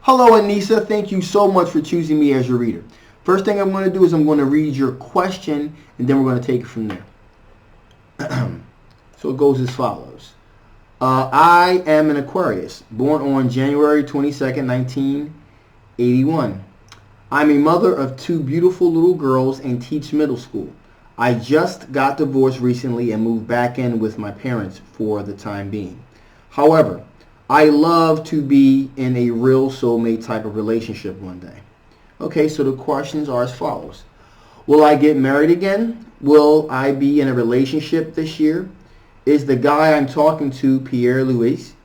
Hello, Anissa. Thank you so much for choosing me as your reader. First thing I'm going to do is I'm going to read your question, and then we're going to take it from there. So it goes as follows. I am an Aquarius, born on January 22nd, 1981. I'm a mother of two beautiful little girls and teach middle school. I just got divorced recently and moved back in with my parents for the time being. However, I love to be in a real soulmate type of relationship one day. Okay, so the questions are as follows. Will I get married again? Will I be in a relationship this year? Is the guy I'm talking to, Pierre Luis,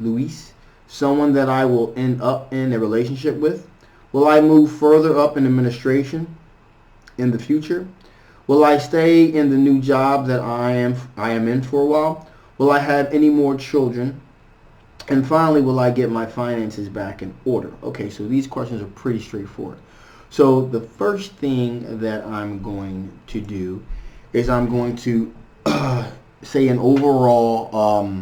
someone that I will end up in a relationship with? Will I move further up in administration in the future? Will I stay in the new job that I am in for a while? Will I have any more children? And finally, will I get my finances back in order? Okay, so these questions are pretty straightforward. So the first thing that I'm going to do is I'm going to say an overall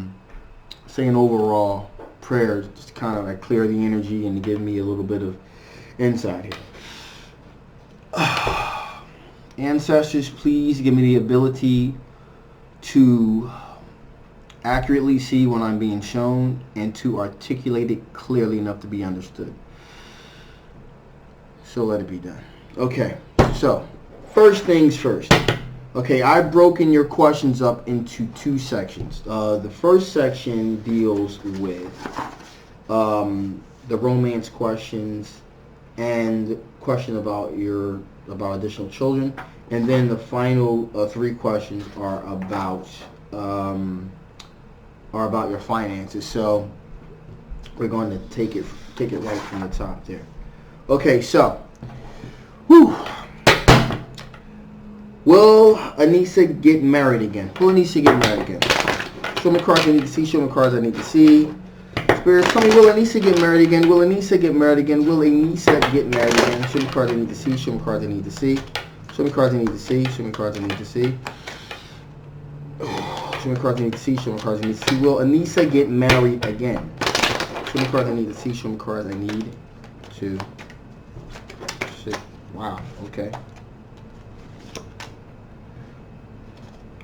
prayer, just to kind of like clear the energy and give me a little bit of insight here. Ancestors, please give me the ability to accurately see when I'm being shown and to articulate it clearly enough to be understood. So let it be done. Okay, so first things first. Okay, I've broken your questions up into two sections. The first section deals with the romance questions and question about additional children, and then the final three questions are about your finances. So we're going to take it right from the top there. Okay, so will Anissa get married again? Will Anissa get married again? Show me cards I need to see. Show me cards I need to see. Spirits, tell me, will Anissa get married again? Will Anissa get married again? Will Anissa get married again? Show me cards I need to see. Show me cards I need to see. Show me cards I need to see. Show me cards I need to see. Show me cards I need to see. Show me cards I need to see. Will Anissa get married again? Show me cards I need to see. Show me cards I need to see. Wow. Okay.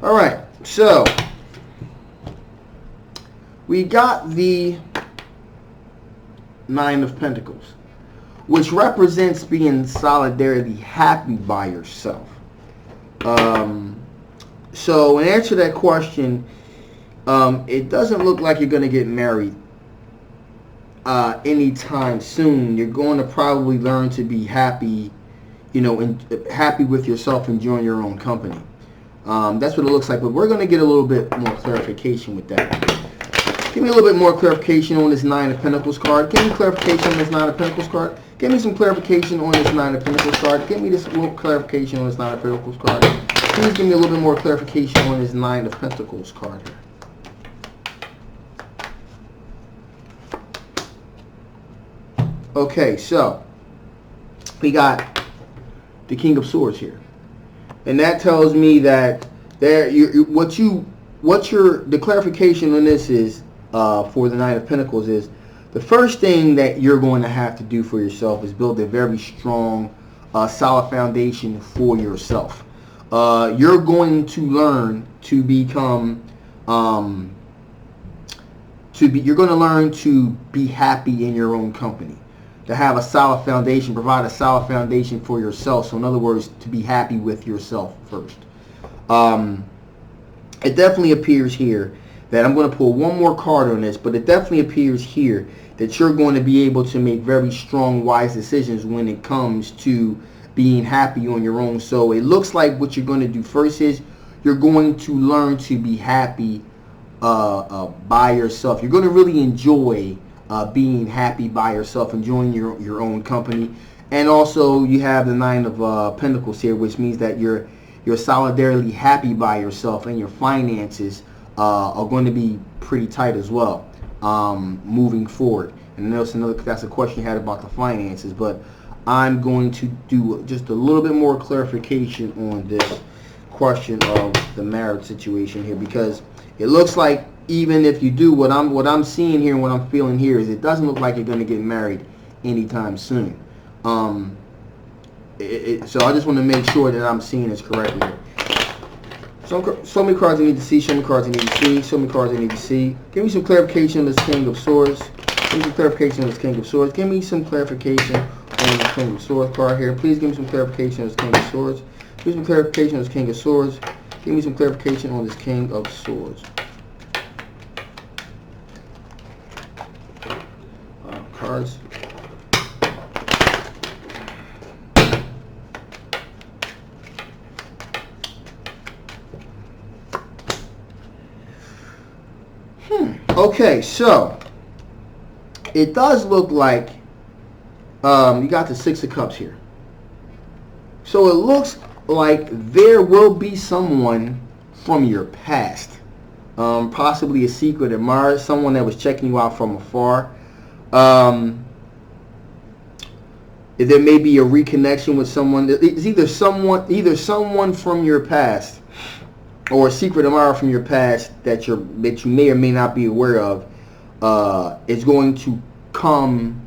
All right. So we got the Nine of Pentacles, which represents being solidarily happy by yourself. So in answer to that question, it doesn't look like you're going to get married anytime soon. You're going to probably learn to be happy, and happy with yourself, enjoying your own company. That's what it looks like, but we're going to get a little bit more clarification with that. Give me a little bit more clarification on this Nine of Pentacles card. Give me clarification on this Nine of Pentacles card. Give me some clarification on this Nine of Pentacles card. Give me this little clarification on this Nine of Pentacles card. Please give me a little bit more clarification on this Nine of Pentacles card here. Okay, so we got the King of Swords here, and that tells me that the clarification on this is for the Nine of Pentacles is the first thing that you're going to have to do for yourself is build a very strong, solid foundation for yourself. You're going to learn to become you're going to learn to be happy in your own company, to have a solid foundation, provide a solid foundation for yourself. So in other words, to be happy with yourself first. It definitely appears here that I'm going to pull one more card on this, but it definitely appears here that you're going to be able to make very strong, wise decisions when it comes to being happy on your own. So it looks like what you're going to do first is you're going to learn to be happy by yourself. You're going to really enjoy being happy by yourself, enjoying your own company. And also you have the Nine of Pentacles here, which means that you're solidarily happy by yourself, and your finances are going to be pretty tight as well moving forward. And that's a question you had about the finances, but I'm going to do just a little bit more clarification on this question of the marriage situation here, because it looks like even if you do, what I'm seeing here and what I'm feeling here is it doesn't look like you're going to get married anytime soon. So I just want to make sure that I'm seeing this correctly. Show me cards I need to see. Show me cards I need to see. Show me cards I need to see. Give me some clarification on this King of Swords. Give me some clarification on this King of Swords. Give me some clarification on this King of Swords card here. Please give me some clarification on this King of Swords. Give me some clarification on this King of Swords. Give me some clarification on this King of Swords. Cards. Okay, so it does look like you got the Six of Cups here. So it looks like there will be someone from your past, possibly a secret admirer, someone that was checking you out from afar. There may be a reconnection with someone. It's either someone from your past or a secret admirer from your past that you may or may not be aware of is going to come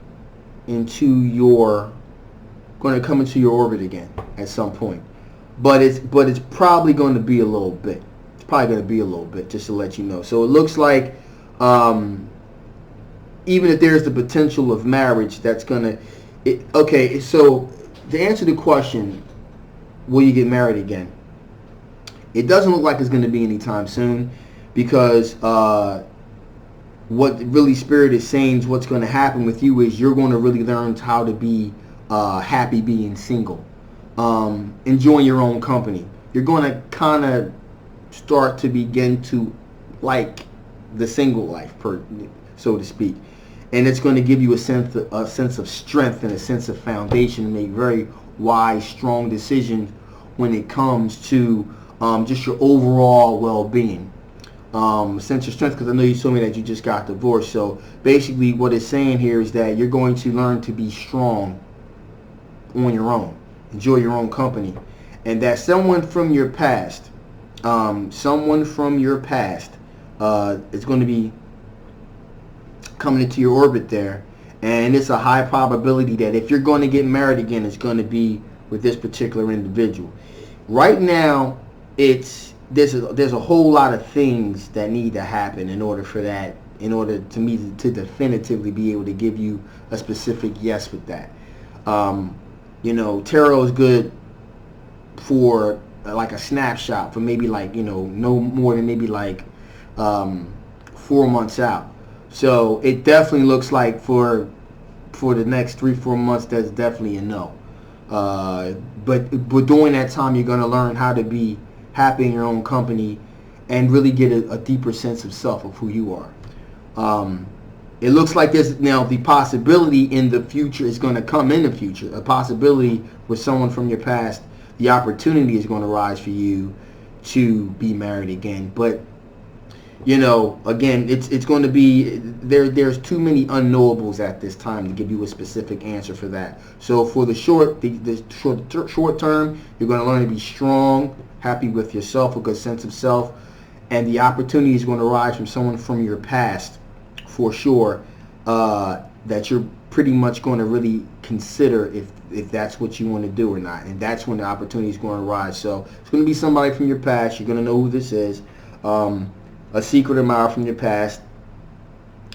into your orbit again at some point. But it's probably going to be a little bit. It's probably going to be a little bit, just to let you know. So it looks like even if there's the potential of marriage, that's going to... Okay, so to answer the question, will you get married again? It doesn't look like it's going to be anytime soon, because what really Spirit is saying is what's going to happen with you is you're going to really learn how to be happy being single, enjoying your own company. You're going to kind of start to begin to like the single life, so to speak. And it's going to give you a sense of strength and a sense of foundation to make very wise, strong decisions when it comes to just your overall well-being. Sense of strength, because I know you told me that you just got divorced. So basically what it's saying here is that you're going to learn to be strong on your own. Enjoy your own company. And that someone from your past, is going to be coming into your orbit there. And it's a high probability that if you're going to get married again, it's going to be with this particular individual. Right now, there's a whole lot of things that need to happen in order to definitively be able to give you a specific yes with that. Tarot is good for like a snapshot for maybe no more than maybe 4 months out. So it definitely looks like for the next 3-4 months, that's definitely a no. But during that time, you're going to learn how to be happy in your own company and really get a deeper sense of self, of who you are. It looks like there's now the possibility in the future is going to come in the future. A possibility with someone from your past, the opportunity is going to rise for you to be married again. But again, it's going to be there's too many unknowables at this time to give you a specific answer for that. So for the short term, you're going to learn to be strong, happy with yourself, a good sense of self, and the opportunity is going to rise from someone from your past, for sure, that you're pretty much going to really consider if that's what you want to do or not, and that's when the opportunity is going to rise. So it's going to be somebody from your past. You're going to know who this is. A secret admirer from your past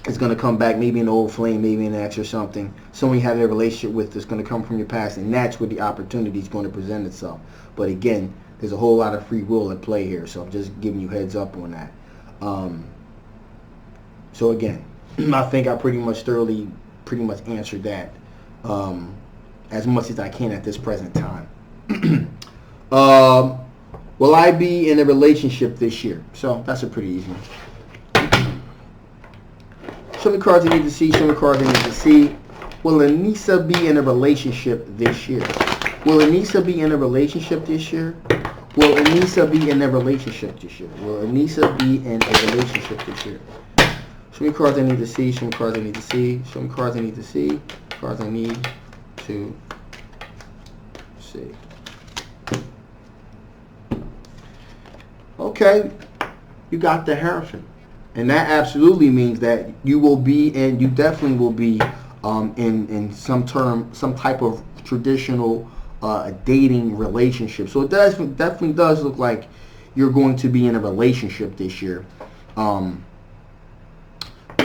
is going to come back, maybe an old flame, maybe an ex or something. Someone you had a relationship with is going to come from your past, and that's where the opportunity is going to present itself. But again, there's a whole lot of free will at play here, so I'm just giving you heads up on that. So again, I think I pretty much answered that as much as I can at this present time. Will I be in a relationship this year? So that's a pretty easy one. Show me cards I need to see. Show me cards I need to see. Will Anissa be in a relationship this year? Will Anissa be in a relationship this year? Will Anissa be in a relationship this year? Will Anissa be in a relationship this year? Show me cards I need to see. Show me cards I need to see. Show me cards I need to see. Cards I need to see. Okay, you got the Hierophant. And that absolutely means that you will be, and you definitely will be, in some type of traditional dating relationship. So it definitely does look like you're going to be in a relationship this year. Get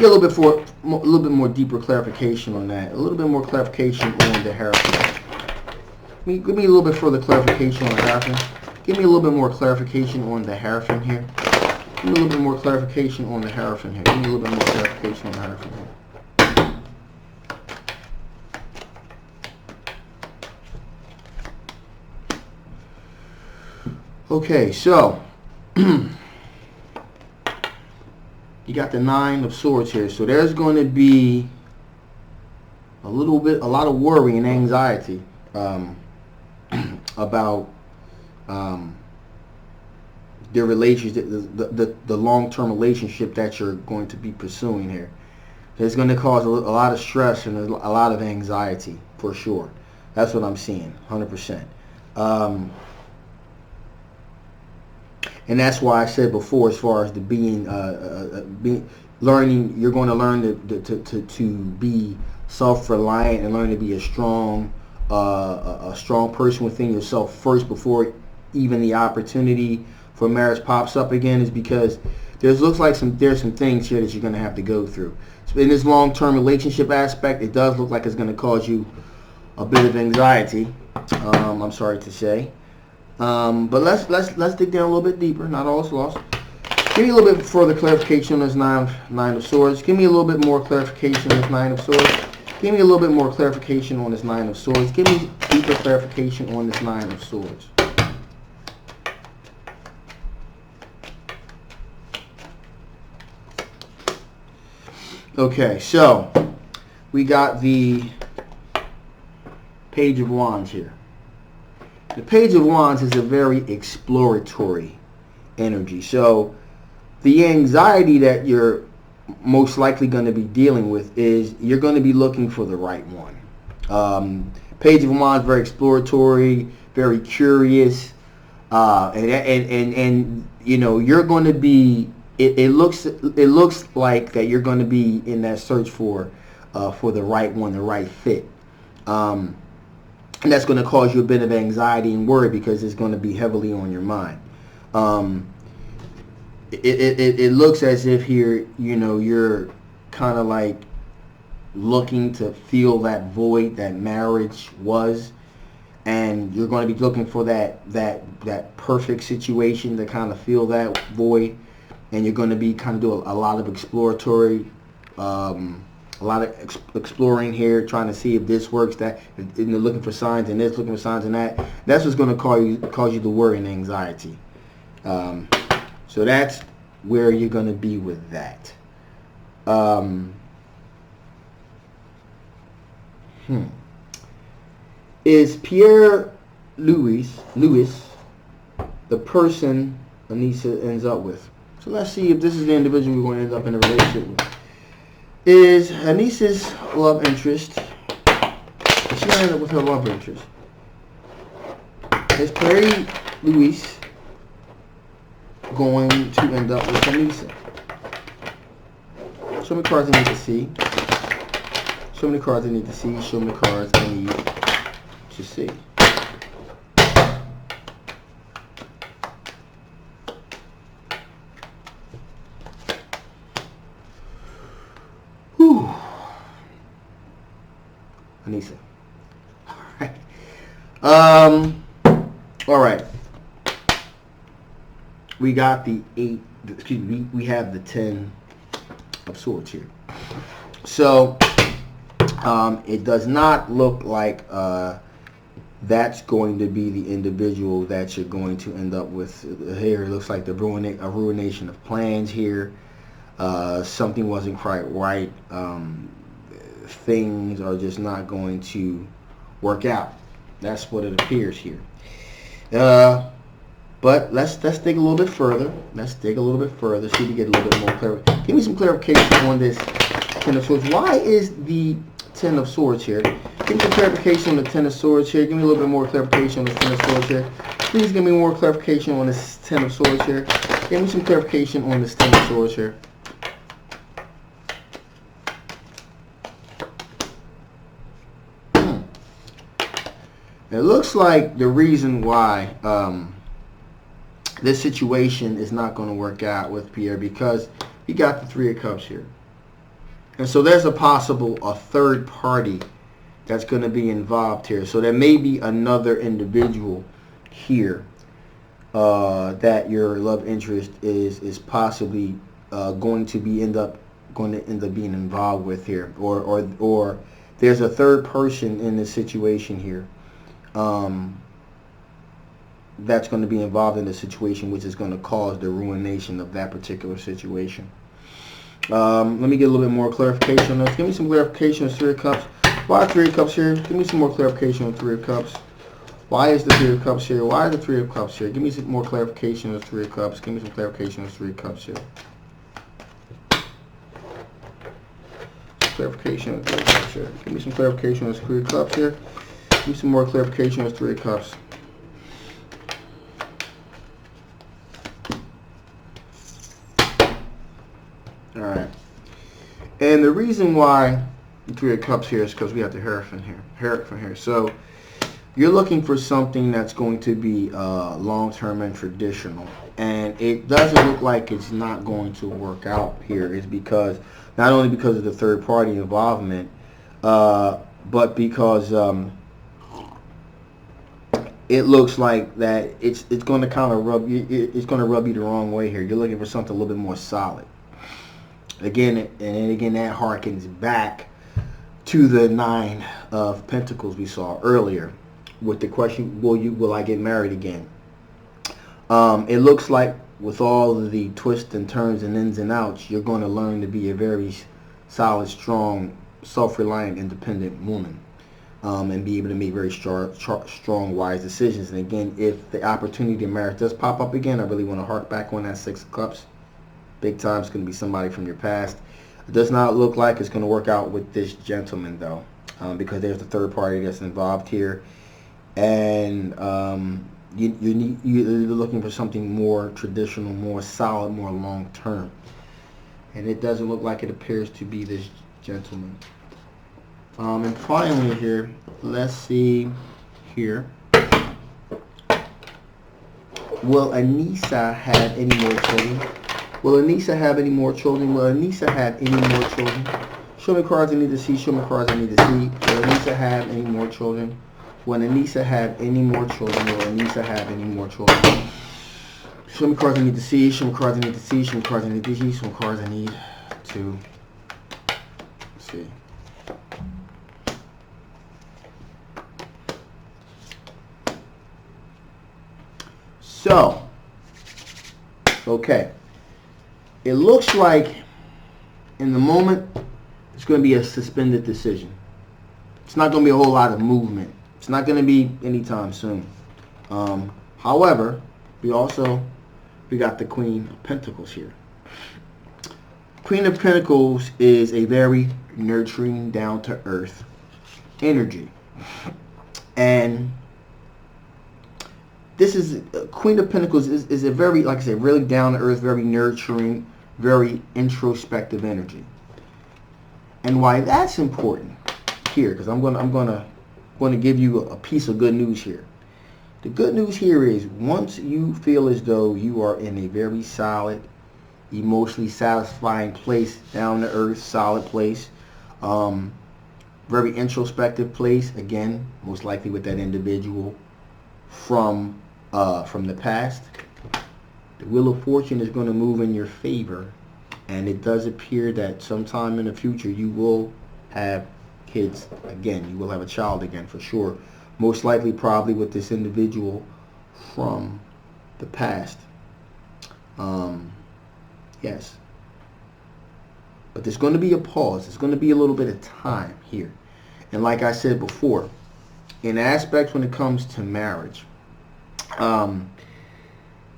a little bit more deeper clarification on that. A little bit more clarification on the Hierophant. Give me a little bit further clarification on the Hierophant. Give me a little bit more clarification on the Hierophant here. Give me a little bit more clarification on the Hierophant here. Give me a little bit more clarification on the Hierophant here. Okay, so you got the Nine of Swords here. So there's going to be a lot of worry and anxiety about the relationship, the long-term relationship that you're going to be pursuing here. It's going to cause a lot of stress and a lot of anxiety for sure. That's what I'm seeing, 100%. And that's why I said before, as far as the learning, you're going to learn to be self-reliant and learn to be a strong person within yourself first before even the opportunity for marriage pops up again, is because there's some things here that you're going to have to go through. So in this long-term relationship aspect, it does look like it's going to cause you a bit of anxiety. I'm sorry to say. But let's dig down a little bit deeper. Not all is lost. Give me a little bit further clarification on this nine of Swords. Give me a little bit more clarification on this Nine of Swords. Give me a little bit more clarification on this Nine of Swords. Give me deeper clarification on this Nine of Swords. Okay, so we got the Page of Wands here. The Page of Wands is a very exploratory energy. So the anxiety that you're most likely going to be dealing with is you're going to be looking for the right one. Page of Wands, very exploratory, very curious, and you know, you're going to be. It looks like that you're going to be in that search for the right one, the right fit. And that's going to cause you a bit of anxiety and worry because it's going to be heavily on your mind. It looks as if here, you know, you're kind of like looking to fill that void that marriage was, and you're going to be looking for that perfect situation to kind of fill that void, and you're going to be kind of doing a lot of exploratory. A lot of exploring here, trying to see if this works, that, you know, looking for signs in this, looking for signs in that. That's what's going to cause you the worry and anxiety. So that's where you're going to be with that. Is Pierre Louis the person Anissa ends up with? So let's see if this is the individual we're going to end up in a relationship with. Is Anissa's love interest, is she going to end up with her love interest? Is Pierre Louis going to end up with Anissa? Show me cards I need to see. Show me the cards I need to see. Show me the cards I need to see. Whew. Anissa. All right. We got the 8, excuse me, we have the 10 of Swords here. So, it does not look like that's going to be the individual that you're going to end up with here. It looks like the ruination of plans here. Something wasn't quite right. Things are just not going to work out. That's what it appears here. But let's dig a little bit further. Let's dig a little bit further. See if we get a little bit more clarity. Give me some clarification on this 10 of Swords. Why is the 10 of Swords here? Give me some clarification on the 10 of Swords here. Give me a little bit more clarification on the 10 of Swords here. Please give me more clarification on this 10 of Swords here. Give me some clarification on this 10 of Swords here. It looks like the reason why this situation is not going to work out with Pierre, because he got the Three of Cups here. And so there's a third party that's going to be involved here. So there may be another individual here that your love interest is possibly going to end up being involved with here, or there's a third person in this situation here that's going to be involved in the situation, which is going to cause the ruination of that particular situation. Let me get a little bit more clarification on this. Give me some clarification on Three of Cups. Why Three of Cups here? Give me some more clarification on Three of Cups. Why is the Three of Cups here? Why is the Three of Cups here? Give me some more clarification on Three of Cups. Give me some clarification on Three of Cups here. Clarification on Three of Cups here. Give me some clarification on Three of Cups here. Give me some more clarification on Three of Cups. All right. And the reason why the Three of Cups here is because we have the Hierophant here. So you're looking for something that's going to be long-term and traditional. And it doesn't look like it's not going to work out here. It's because, not only because of the third party involvement, but because it looks like that it's going to kind of rub you. It's going to rub you the wrong way here. You're looking for something a little bit more solid. Again, that harkens back to the Nine of Pentacles we saw earlier, with the question, will I get married again? It looks like with all of the twists and turns and ins and outs, you're going to learn to be a very solid, strong, self-reliant, independent woman, and be able to make very strong, wise decisions. And again, if the opportunity to marry does pop up again, I really want to hark back on that Six of Cups. Big time. It's going to be somebody from your past. It does not look like it's going to work out with this gentleman, though, because there's the third party that's involved here. And you're looking for something more traditional, more solid, more long-term. And it doesn't look like it appears to be this gentleman. And finally here, let's see here. Will Anissa have any more children? Will Anissa have any more children? Will Anissa have any more children? Show me cards I need to see. Show me cards I need to see. Will Anissa have any more children? Will Anissa have any more children? Will Anissa have any more children? Show me cards I need to see. Show me cards I need to see. Show me cards I need to see. Some cards I need to see. So, okay. It looks like in the moment it's going to be a suspended decision. It's not going to be a whole lot of movement. It's not going to be anytime soon. However, we got the Queen of Pentacles here. Queen of Pentacles is a very nurturing, down-to-earth energy. And this is Queen of Pentacles is a very, like I said, really down-to-earth, very nurturing, very introspective energy. And why that's important here, because I'm gonna give you a piece of good news here. The good news here is once you feel as though you are in a very solid, emotionally satisfying place, down-to-earth, solid place, very introspective place, again, most likely with that individual from the past, the Wheel of Fortune is going to move in your favor, and it does appear that sometime in the future you will have kids again. You will have a child again for sure. Most likely probably with this individual from the past. Yes. But there's going to be a pause. There's going to be a little bit of time here. And like I said before, in aspects when it comes to marriage,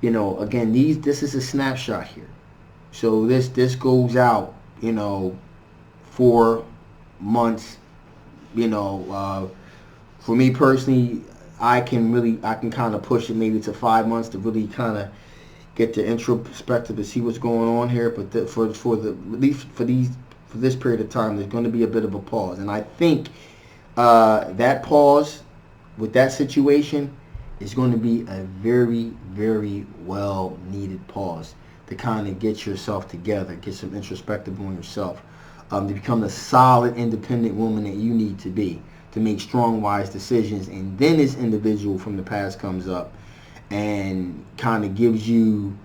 you know, again, this is a snapshot here. So this goes out, you know, 4 months. You know, for me personally, I can kind of push it maybe to 5 months to really kind of get the introspective to see what's going on here. But for this period of time, there's going to be a bit of a pause, and I think that pause with that situation, it's going to be a very, very well needed pause to kind of get yourself together, get some introspective on yourself, to become the solid, independent woman that you need to be, to make strong, wise decisions. And then this individual from the past comes up and kind of gives you,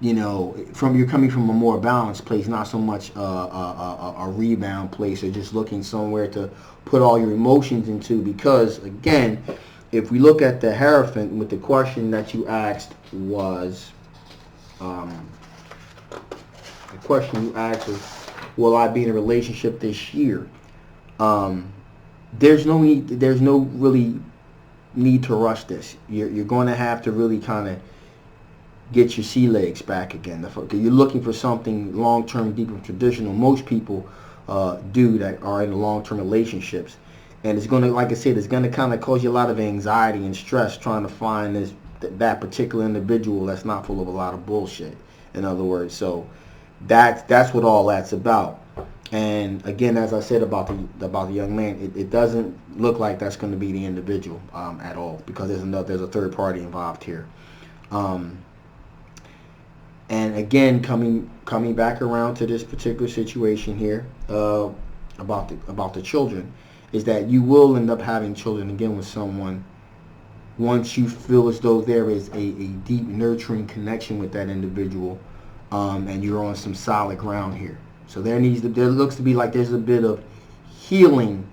you know, you're coming from a more balanced place, not so much a rebound place or just looking somewhere to put all your emotions into. Because again, if we look at the Hierophant, with the question that you asked was, will I be in a relationship this year? There's no really need to rush this. You're going to have to really kind of get your sea legs back again. You're looking for something long-term, deep and traditional. Most people do that are in long-term relationships. And it's going to, like I said, it's going to kind of cause you a lot of anxiety and stress trying to find that particular individual that's not full of a lot of bullshit, in other words. So that's what all that's about. And again, as I said about the young man, it doesn't look like that's going to be the individual at all, because there's a third party involved here. And again, coming back around to this particular situation here about the children, is that you will end up having children again with someone once you feel as though there is a deep nurturing connection with that individual, and you're on some solid ground here. So there looks to be like there's a bit of healing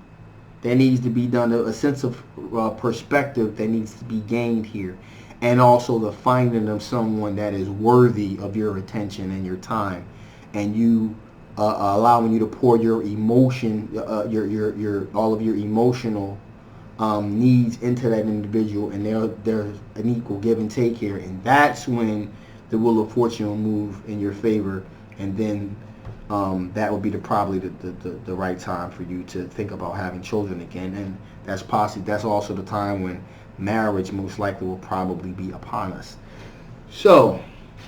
that needs to be done, a sense of perspective that needs to be gained here, and also the finding of someone that is worthy of your attention and your time, and you allowing you to pour your emotion, your all of your emotional needs into that individual, and there's an equal give and take here, and that's when the wheel of fortune will move in your favor, and then that would be probably the right time for you to think about having children again. And that's also the time when marriage most likely will probably be upon us. So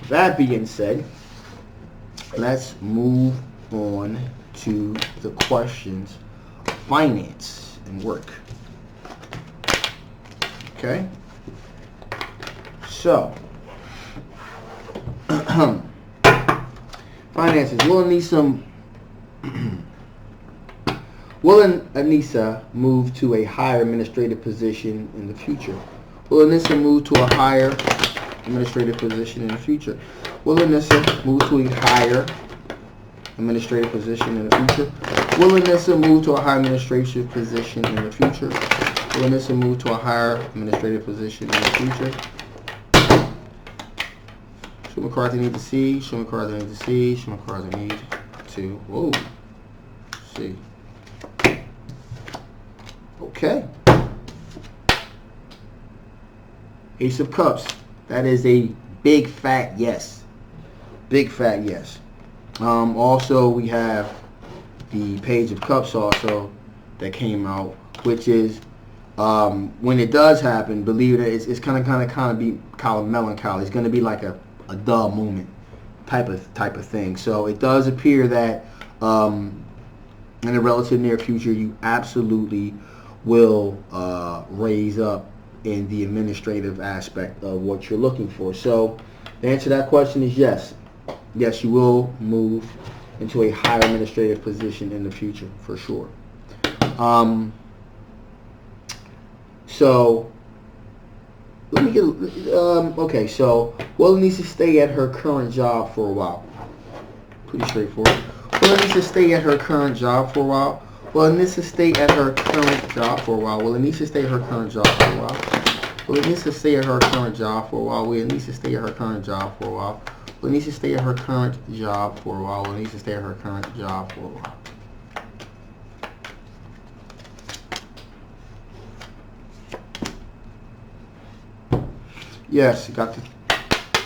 that being said, let's move on to the questions of finance and work. Okay, so finances. Will Anissa move to a higher administrative position in the future? Will Anissa move to a higher administrative position in the future? Will Anissa move to a higher administrative position in the future? Will Anissa move to a higher administrative position in the future? Will Anissa move to a higher administrative position in the future? Show me cards I need to see. Show me cards I need to see. Show me cards I need to. Whoa. See. Okay. Ace of Cups. That is a big fat yes. Big fat yes. Also, we have the Page of Cups also that came out, which is when it does happen, believe it, it's kind of be kind of melancholy. It's going to be like a dull moment type of thing. So it does appear that in the relative near future, you absolutely will raise up in the administrative aspect of what you're looking for. So the answer to that question is yes. Yes, you will move into a higher administrative position in the future, for sure. So let me get okay. So will Anissa stay at her current job for a while? Pretty straightforward. Will Anissa stay at her current job for a while? Will Anissa stay at her current job for a while? Will Anissa stay at her current job for a while? Will Anissa stay at her current job for a while? Will Anissa stay at her current job for a while? Will Anissa stay at her current job for a while? Will Anissa stay at her current job for a while? Yes, you got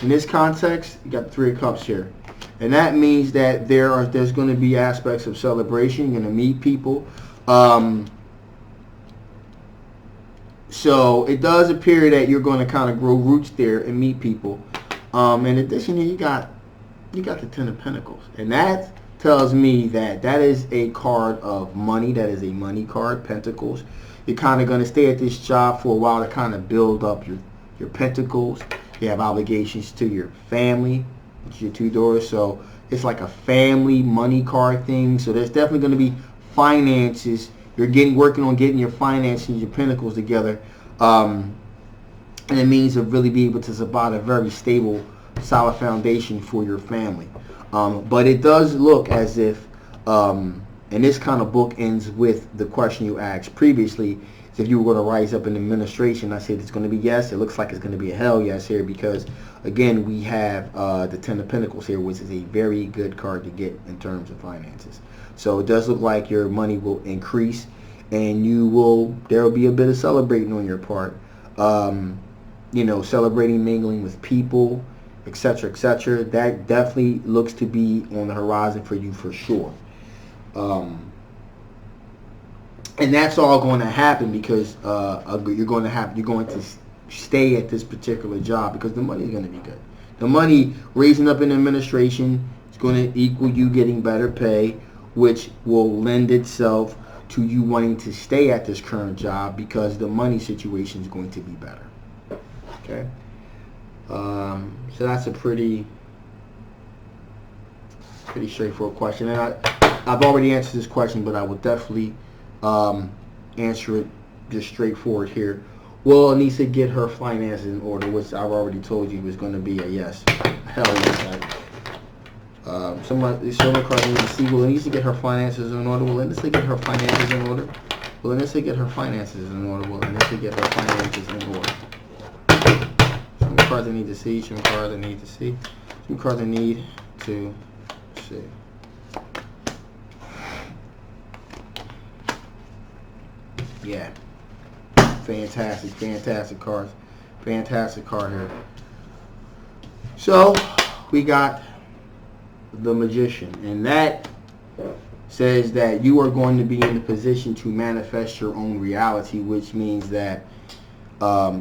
in this context, you got the Three of Cups here. And that means that there's going to be aspects of celebration. You're going to meet people. So it does appear that you're going to kind of grow roots there and meet people. In addition, you got the Ten of Pentacles, and that tells me that is a card of money. That is a money card, Pentacles. You're kind of going to stay at this job for a while to kind of build up your pentacles. You have obligations to your family, which is your 2 daughters. So it's like a family money card thing. So there's definitely going to be finances. You're working on getting your finances, your pentacles together. And it means to really be able to support a very stable, solid foundation for your family. But it does look as if, and this kind of book ends with the question you asked previously, if you were going to rise up in administration. I said it's going to be yes. It looks like it's going to be a hell yes here because, again, we have the 10 of Pentacles here, which is a very good card to get in terms of finances. So it does look like your money will increase, and there will be a bit of celebrating on your part. Celebrating, mingling with people, etc., etc. That definitely looks to be on the horizon for you for sure. And that's all going to happen because you're going to stay at this particular job because the money is going to be good. The money raising up in administration is going to equal you getting better pay, which will lend itself to you wanting to stay at this current job because the money situation is going to be better. Okay. So that's a pretty straightforward question, and I've already answered this question, but I will definitely answer it just straightforward here. Will Anissa get her finances in order? Which I've already told you was going to be a yes. Hell yes. Someone cards need to see. Will Anissa get her finances in order? Will Anissa get her finances in order? Will Anissa get her finances in order? Will Anissa get her finances in order? Some cards I need to see. Some cards I need to see. Some cards I need to see. Yeah. Fantastic cards. Fantastic card here. So, we got the Magician, and that says that you are going to be in the position to manifest your own reality, which means that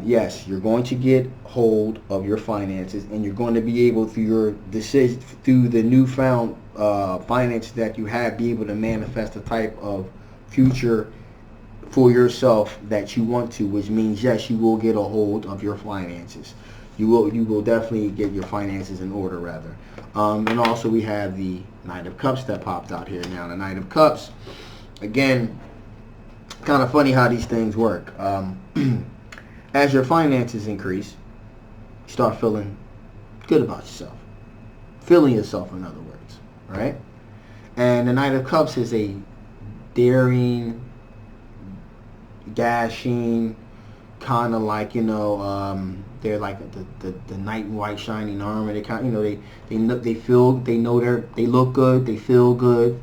yes, you're going to get hold of your finances, and you're going to be able, through your decision, through the newfound finances that you have, be able to manifest the type of future for yourself that you want to, which means yes, you will get a hold of your finances. You will definitely get your finances in order, rather. And also we have the Knight of Cups that popped out here. Now the Knight of Cups, again, kind of funny how these things work. As your finances increase, you start feeling good about yourself. Feeling yourself, in other words, right? And the Knight of Cups is a daring, dashing, kind of like, they're like the knight in white shining armor. They kind of, they look good, they feel good,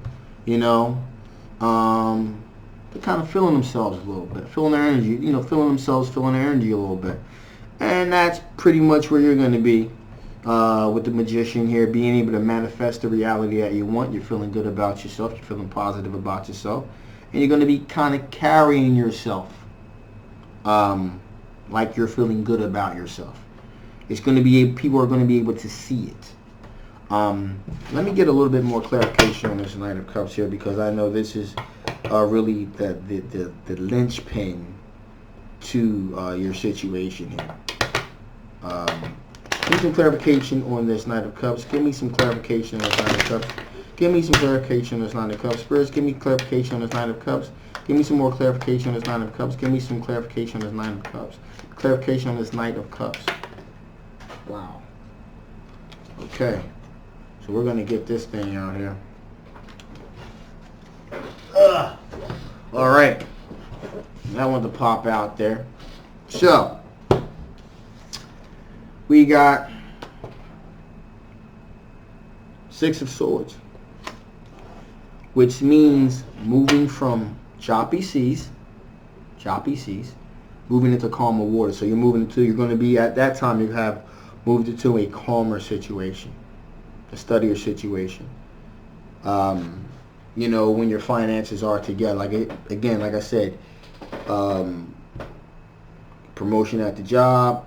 they're kind of feeling themselves a little bit, feeling their energy, feeling their energy a little bit. And that's pretty much where you're going to be with the Magician here, being able to manifest the reality that you want. You're feeling good about yourself, you're feeling positive about yourself, and you're going to be kind of carrying yourself like you're feeling good about yourself. It's going to be, people are going to be able to see it. Let me get a little bit more clarification on this Knight of Cups here, because I know this is really the linchpin to your situation here. Give me some clarification on this Knight of Cups. Give me some clarification on this Knight of Cups. Give me some clarification on this Knight of Cups. Spirits, give me clarification on this Knight of Cups. Give me some more clarification on this Knight of Cups. Give me some clarification on this Knight of Cups. Clarification on this Knight of Cups. Wow. Okay. So we're going to get this thing out here. All right. That one to pop out there. So, we got Six of Swords, which means moving from choppy seas, moving into calmer water. So you're going to be, at that time, you have moved into a calmer situation, a steadier situation. When your finances are together, like I said, promotion at the job,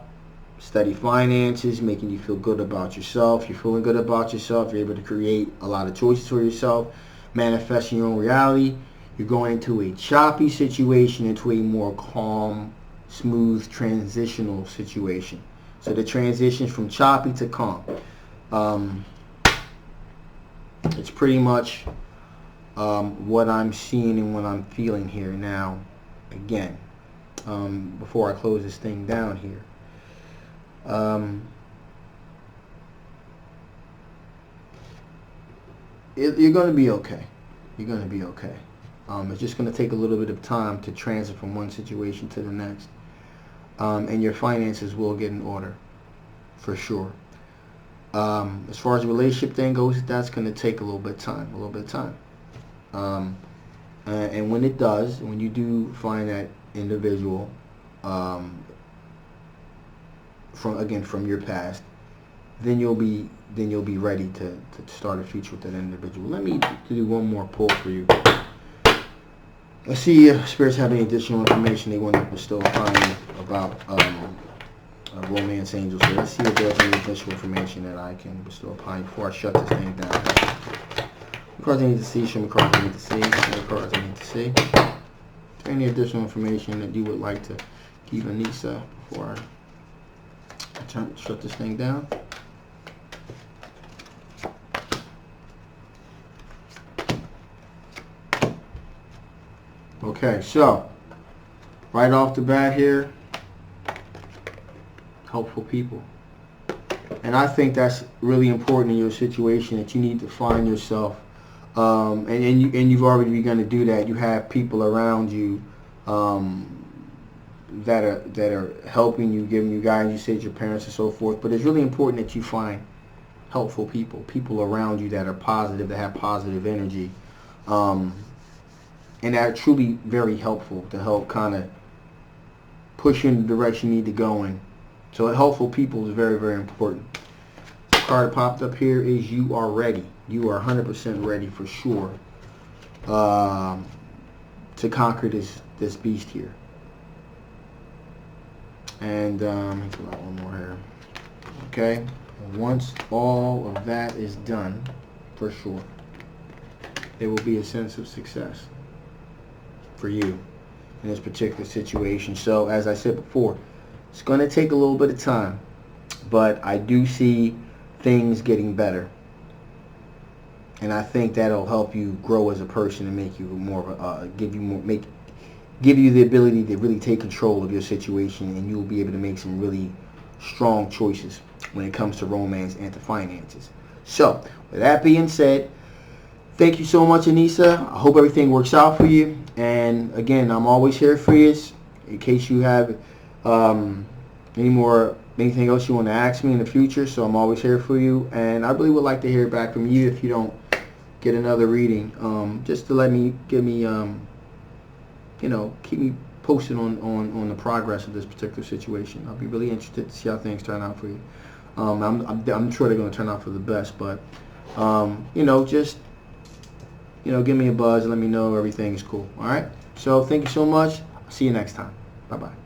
steady finances, making you feel good about yourself. You're feeling good about yourself. You're able to create a lot of choices for yourself, manifesting your own reality. You're going into a choppy situation into a more calm, smooth, transitional situation. So the transition from choppy to calm. It's pretty much what I'm seeing and what I'm feeling here now. Again, before I close this thing down here. You're going to be okay. You're going to be okay. It's just going to take a little bit of time to transit from one situation to the next. And your finances will get in order, for sure. As far as the relationship thing goes, that's going to take a little bit of time. And when it does, when you do find that individual, from your past, then you'll be ready to start a future with that individual. Let me do one more pull for you. Let's see if spirits have any additional information they want to bestow upon you about romance angels. So let's see if there's any additional information that I can bestow upon you before I shut this thing down. The cards I need to see, show me cards I need to see, show me cards I need to see. Is there any additional information that you would like to give Anissa before I shut this thing down? Okay, so right off the bat here, helpful people. And I think that's really important in your situation, that you need to find yourself, and you've already begun to do that. You have people around you that are helping you, giving you guidance. You said your parents and so forth, but it's really important that you find helpful people around you that are positive, that have positive energy. And that are truly very helpful to help kind of push you in the direction you need to go in. So helpful people is very, very important. The card popped up here is you are ready. You are 100% ready for sure to conquer this beast here. And let me pull out one more here. Okay. And once all of that is done, for sure, there will be a sense of success for you in this particular situation. So as I said before, it's going to take a little bit of time, but I do see things getting better, and I think that'll help you grow as a person and make you more of a give you the ability to really take control of your situation, and you'll be able to make some really strong choices when it comes to romance and to finances. So with that being said, thank you so much, Anissa. I hope everything works out for you. And again, I'm always here for you in case you have anything else you want to ask me in the future. So I'm always here for you. And I really would like to hear back from you if you don't get another reading, just to keep me posted on the progress of this particular situation. I'll be really interested to see how things turn out for you. I'm sure they're going to turn out for the best, but just give me a buzz and let me know everything's cool. All right? So thank you so much. I'll see you next time. Bye-bye.